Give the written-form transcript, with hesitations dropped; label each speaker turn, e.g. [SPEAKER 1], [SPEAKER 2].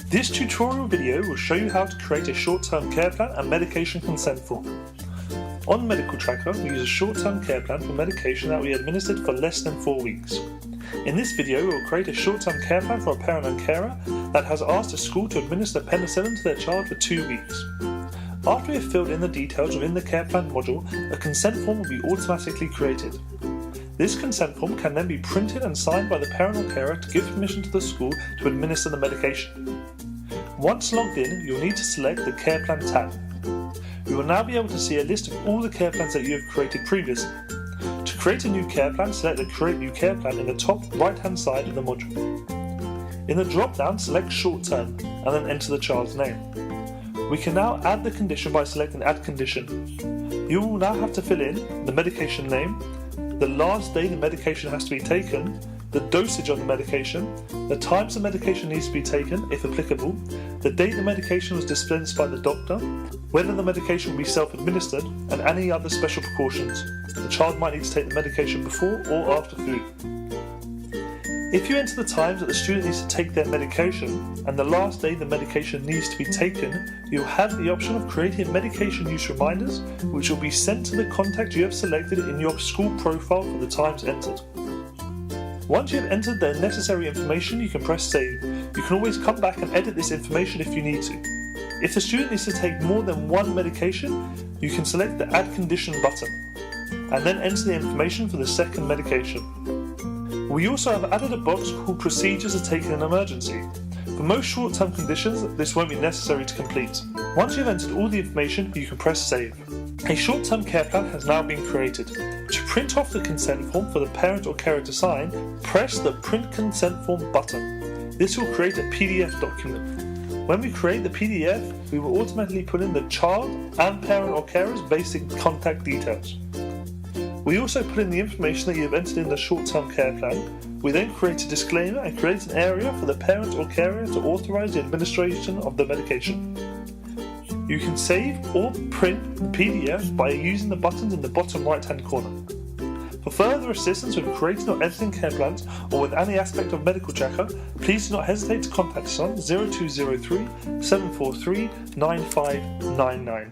[SPEAKER 1] This tutorial video will show you how to create a short-term care plan and medication consent form. On Medical Tracker, we use a short-term care plan for medication that we administered for less than 4 weeks. In this video, we will create a short-term care plan for a parent and carer that has asked a school to administer penicillin to their child for 2 weeks. After we have filled in the details within the care plan module, a consent form will be automatically created. This consent form can then be printed and signed by the parent or carer to give permission to the school to administer the medication. Once logged in, you will need to select the Care Plan tab. You will now be able to see a list of all the care plans that you have created previously. To create a new care plan, select the Create New Care Plan in the top right-hand side of the module. In the drop-down, select Short Term and then enter the child's name. We can now add the condition by selecting Add Condition. You will now have to fill in the medication name, the last day the medication has to be taken, the dosage of the medication, the times the medication needs to be taken, if applicable, the date the medication was dispensed by the doctor, whether the medication will be self-administered, and any other special precautions. The child might need to take the medication before or after food. If you enter the times that the student needs to take their medication and the last day the medication needs to be taken, you'll have the option of creating medication use reminders, which will be sent to the contact you have selected in your school profile for the times entered. Once you have entered the necessary information, you can press Save. You can always come back and edit this information if you need to. If the student needs to take more than one medication, you can select the Add Condition button and then enter the information for the second medication. We also have added a box called Procedures to take in an emergency. For most short-term conditions, this won't be necessary to complete. Once you've entered all the information, you can press Save. A short-term care plan has now been created. To print off the consent form for the parent or carer to sign, press the Print Consent Form button. This will create a PDF document. When we create the PDF, we will automatically put in the child and parent or carer's basic contact details. We also put in the information that you have entered in the short-term care plan. We then create a disclaimer and create an area for the parent or carer to authorise the administration of the medication. You can save or print the PDF by using the buttons in the bottom right-hand corner. For further assistance with creating or editing care plans or with any aspect of Medical Tracker, please do not hesitate to contact us on 0203 743 9599.